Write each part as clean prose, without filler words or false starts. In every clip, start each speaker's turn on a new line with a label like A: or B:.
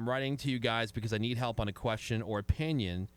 A: I'm writing to you guys because I need help on a question or opinion.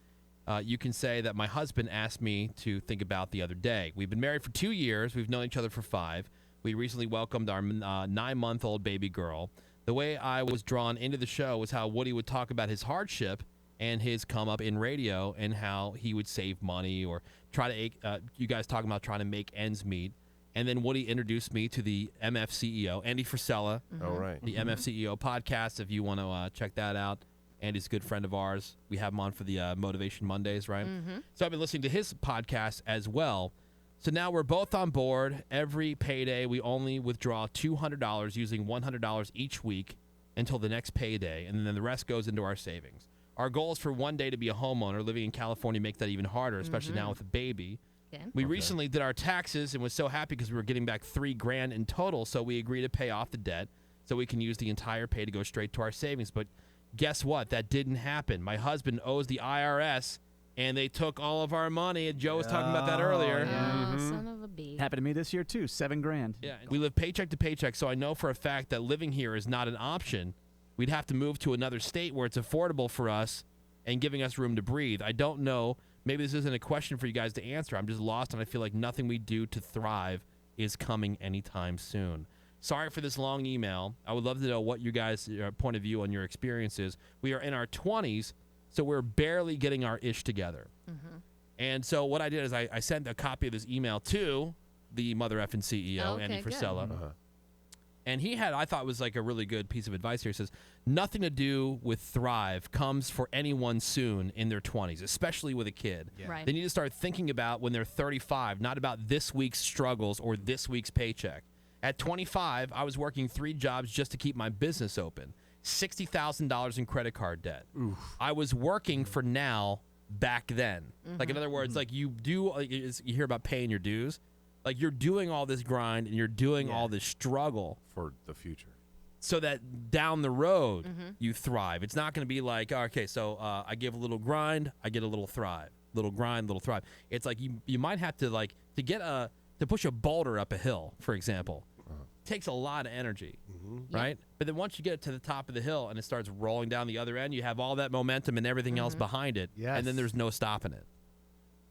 A: You can say that my husband asked me to think about the other day. We've been married for 2 years. We've known each other for 5. We recently welcomed our 9-month-old baby girl. The way I was drawn into the show was how Woody would talk about his hardship and his come up in radio and how he would save money or try to, you guys talking about trying to make ends meet. And then Woody introduced me to the MF CEO, Andy Frisella.
B: Oh, right.
A: The MF CEO podcast, if you want to check that out. Andy's a good friend of ours. We have him on for the Motivation Mondays, right? So I've been listening to his podcast as well. So now we're both on board. Every payday, we only withdraw $200 using $100 each week until the next payday, and then the rest goes into our savings. Our goal is for one day to be a homeowner. Living in California makes that even harder, especially now with a baby.
C: Okay.
A: We recently did our taxes and was so happy because we were getting back $3,000 in total, so we agreed to pay off the debt so we can use the entire pay to go straight to our savings. But guess what? That didn't happen. My husband owes the IRS, and they took all of our money. And Joe was talking about that earlier.
C: Oh, son of a bee.
D: Happened to me this year, too. $7,000.
A: Yeah, we live paycheck to paycheck, so I know for a fact that living here is not an option. We'd have to move to another state where it's affordable for us and giving us room to breathe. I don't know. Maybe this isn't a question for you guys to answer. I'm just lost, and I feel like nothing we do to thrive is coming anytime soon. Sorry for this long email. I would love to know what you guys' point of view on your experiences. We are in our 20s, so we're barely getting our ish together. And so what I did is I sent a copy of this email to the mother effing CEO, Andy Frisella. And he had, I thought, was like a really good piece of advice here. He says, nothing to do with thrive comes for anyone soon in their 20s, especially with a kid.
C: Right.
A: They need to start thinking about when they're 35, not about this week's struggles or this week's paycheck. At 25, I was working 3 jobs just to keep my business open. $60,000 in credit card debt. Oof. I was working for now back then. Like, in other words, like you hear about paying your dues. Like, you're doing all this grind and you're doing all this struggle
B: for the future,
A: so that down the road you thrive. It's not going to be like, okay, so I give a little grind, I get a little thrive. Little grind, little thrive. It's like you might have to, like, to push a boulder up a hill, for example. Takes a lot of energy, right? But then once you get it to the top of the hill and it starts rolling down the other end, you have all that momentum and everything else behind it, and then there's no stopping it.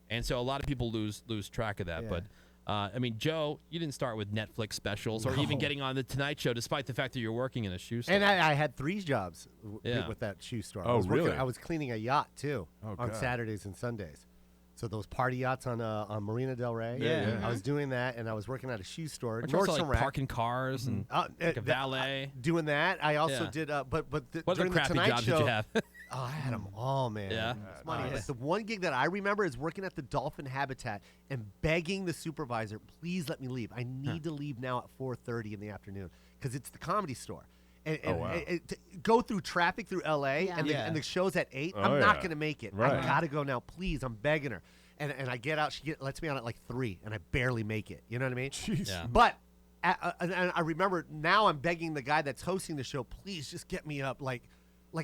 A: And so a lot of people lose track of that. But I mean, Joe, you didn't start with Netflix specials or even getting on the Tonight Show, despite the fact that you're working in a shoe store.
E: And I had 3 jobs with that shoe store.
B: Oh, really?
E: I was cleaning a yacht too on
B: God.
E: Saturdays and Sundays. So those party yachts on Marina Del Rey.
B: Yeah.
E: I was doing that, and I was working at a shoe store.
A: Aren't you also, like, parking cars and like a valet.
E: Doing that, I also did. But
A: what
E: during
A: other crappy
E: the Tonight
A: jobs
E: Show,
A: did you have?
E: I had them all, man.
A: Yeah?
E: It's funny. But the one gig that I remember is working at the dolphin habitat and begging the supervisor, please let me leave. I need to leave now at 4:30 in the afternoon because it's the Comedy Store. And to go through traffic through L.A. and the show's at 8, I'm not going to make it.
B: Right.
E: I got to go now. Please, I'm begging her. And I get out. She lets me on at like 3, and I barely make it. You know what I mean?
B: Jeez.
A: Yeah.
E: But and I remember now I'm begging the guy that's hosting the show, please just get me up like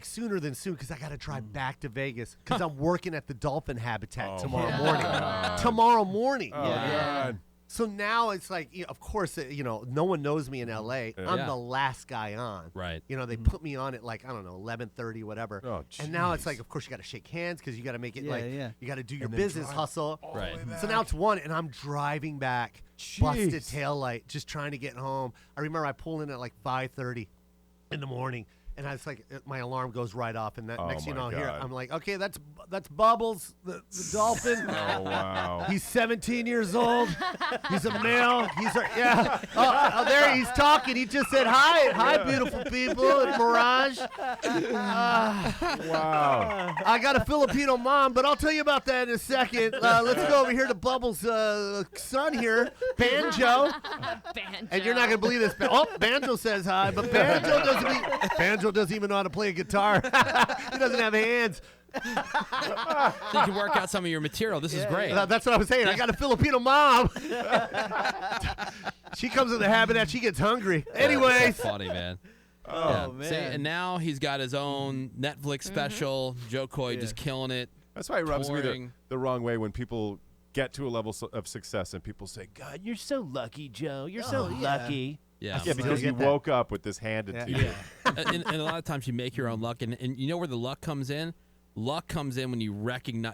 E: sooner than soon because I got to drive back to Vegas because I'm working at the dolphin habitat tomorrow morning. Tomorrow morning.
B: Oh, God.
E: So now it's like, of course, no one knows me in L.A. I'm the last guy on.
A: Right.
E: They put me on at like, I don't know, 11:30, whatever.
B: Oh,
E: and now it's like, of course, you got to shake hands because you got to make it you got to do your
B: then
E: business
B: drive
E: hustle.
A: Right.
E: So now it's 1, and I'm driving back, busted taillight, just trying to get home. I remember I pull in at like 5:30 in the morning. And I was like, my alarm goes right off, and next thing you know, here I'm like, okay, that's Bubbles, the dolphin.
B: Oh, wow.
E: He's 17 years old. He's a male. Oh, there he's talking. He just said hi, beautiful people at Mirage.
B: Wow.
E: I got a Filipino mom, but I'll tell you about that in a second. Let's go over here to Bubbles' son here, Banjo. And you're not gonna believe this. Oh, Banjo says hi, but Banjo doesn't even know how to play a guitar. He doesn't have hands.
A: So you can work out some of your material. This is great.
E: That's what I was saying. I got a Filipino mom. She comes in the habitat. She gets hungry. Anyways.
A: So funny, man.
D: Oh, man.
A: See, and now he's got his own Netflix special. Jo Koy just killing it.
B: That's why it rubs me
A: touring.
B: the wrong way when people get to a level of success and people say, God, you're so lucky, Joe. You're so lucky.
A: Yeah.
B: Yeah,
E: still
B: because you
E: get that.
B: woke up with this handed to you.
A: And a lot of times you make your own luck, and you know where the luck comes in? Luck comes in when you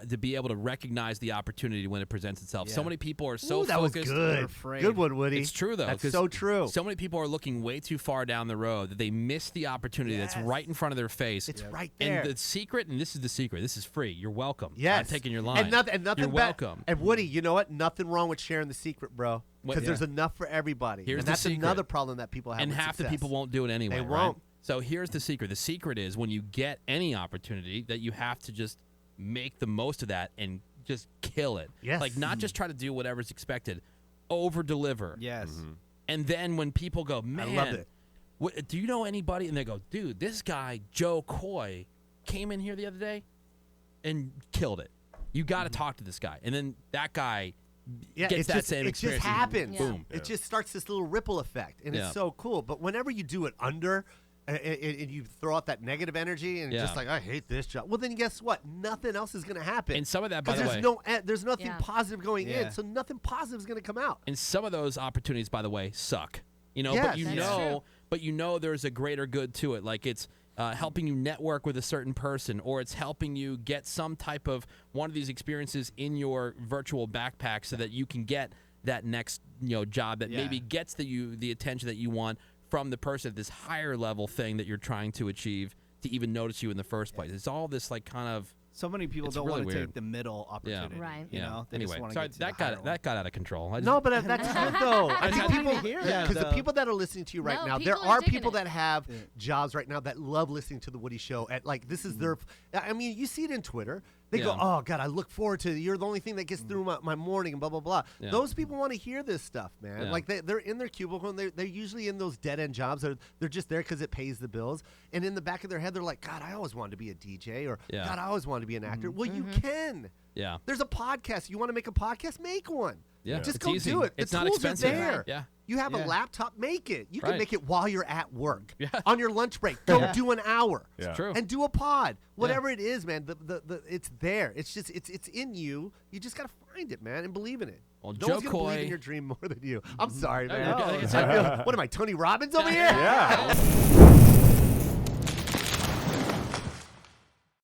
A: to be able to recognize the opportunity when it presents itself. So
D: Yeah.
A: many people are so
E: Ooh, that was
A: focused.
E: good.
D: afraid.
E: Good one, Woody.
A: It's true though.
E: That's
A: 'cause
E: so true.
A: So many people are looking way too far down the road that they miss the opportunity that's
E: Yes.
A: right in front of their face.
E: It's right there.
A: And the secret, and this is the secret. This is free. You're welcome.
E: Yes.
A: I'm taking your line.
E: And nothing
A: You're
E: bad.
A: welcome.
E: And Woody, you know what? Nothing wrong with sharing the secret, bro.
A: What-
E: Because there's enough for everybody.
A: Here's
E: and
A: the
E: that's
A: secret.
E: another problem that people have
A: And
E: with
A: half the
E: success.
A: people won't do it anyway.
E: They
A: right?
E: won't.
A: So here's the secret. The secret is when you get any opportunity that you have to just make the most of that and just kill it.
E: Yes.
A: Like not just try to do whatever's expected. Over deliver.
D: Yes.
A: And then when people go, man,
E: love it.
A: Do you know anybody? And they go, dude, this guy, Jo Koy, came in here the other day and killed it. You got to talk to this guy. And then that guy gets that same
E: it
A: experience.
E: just happens.
C: Yeah.
A: Boom.
E: It just starts this little ripple effect, and
A: Yeah.
E: it's so cool. But whenever you do it under, and you throw out that negative energy, and
A: Yeah.
E: just like I hate this job, well then guess what? Nothing else is going to happen.
A: And some of that, by the
E: there's
A: way,
E: there's nothing
C: Yeah.
E: positive going
D: Yeah.
E: in, so nothing positive is going to come out.
A: and some of those opportunities, by the way, suck. You know,
E: Yes.
A: but
C: That's
A: you know there's a greater good to it. Like it's helping you network with a certain person, or it's helping you get some type of one of these experiences in your virtual backpack, so that you can get that next job that
D: Yeah.
A: maybe gets the attention that you want from the person at this higher level thing that you're trying to achieve to even notice you in the first place. It's all this like kind of
D: So many people
A: It's
D: don't
A: really
D: want to
A: weird.
D: take the middle opportunity.
C: Right.
D: You know, they
A: anyway,
D: just want to
A: sorry,
D: get to
A: that
D: the higher
A: got got out of control. I just-
E: No, but that's good though. I think
D: happy
E: people
D: to hear that,
E: because the
D: though.
E: people that are listening to you right
C: No,
E: now, there
C: people are
E: are
C: digging
E: people
C: it.
E: that have jobs right now that love listening to the Woody Show. At like this is their. I mean, you see it in Twitter. They go,
A: Yeah.
E: "Oh God, I look forward to it. You're the only thing that gets through my morning," and blah blah blah.
A: Yeah.
E: Those people want to hear this stuff, man.
A: Yeah.
E: Like they're in their cubicle and they're usually in those dead end jobs. They're just there because it pays the bills. And in the back of their head, they're like, "God, I always wanted to be a DJ," or
A: Yeah.
E: "God, I always wanted to be an actor." Well, you can.
A: yeah.
E: There's a podcast. You want to make a podcast? Make one.
A: Yeah.
E: Just
A: It's
E: go
A: easy.
E: do it.
A: It's
E: the
A: not
E: tools
A: expensive.
E: are there.
A: Yeah.
E: You have
D: Yeah.
E: a laptop, make it. You
A: Right.
E: can make it while you're at work.
A: Yeah.
E: On your lunch break, go do an hour.
B: Yeah.
A: True.
E: And do a pod. Whatever it is, man. The it's there. It's just it's in you. You just gotta find it, man, and believe in it.
A: Well,
E: no
A: Jo
E: one's gonna believe
A: Koy-
E: in your dream more than you. I'm sorry,
A: No,
E: man.
A: you're good. It's
E: I
A: okay.
E: feel- what am I, Tony Robbins over here?
B: Yeah.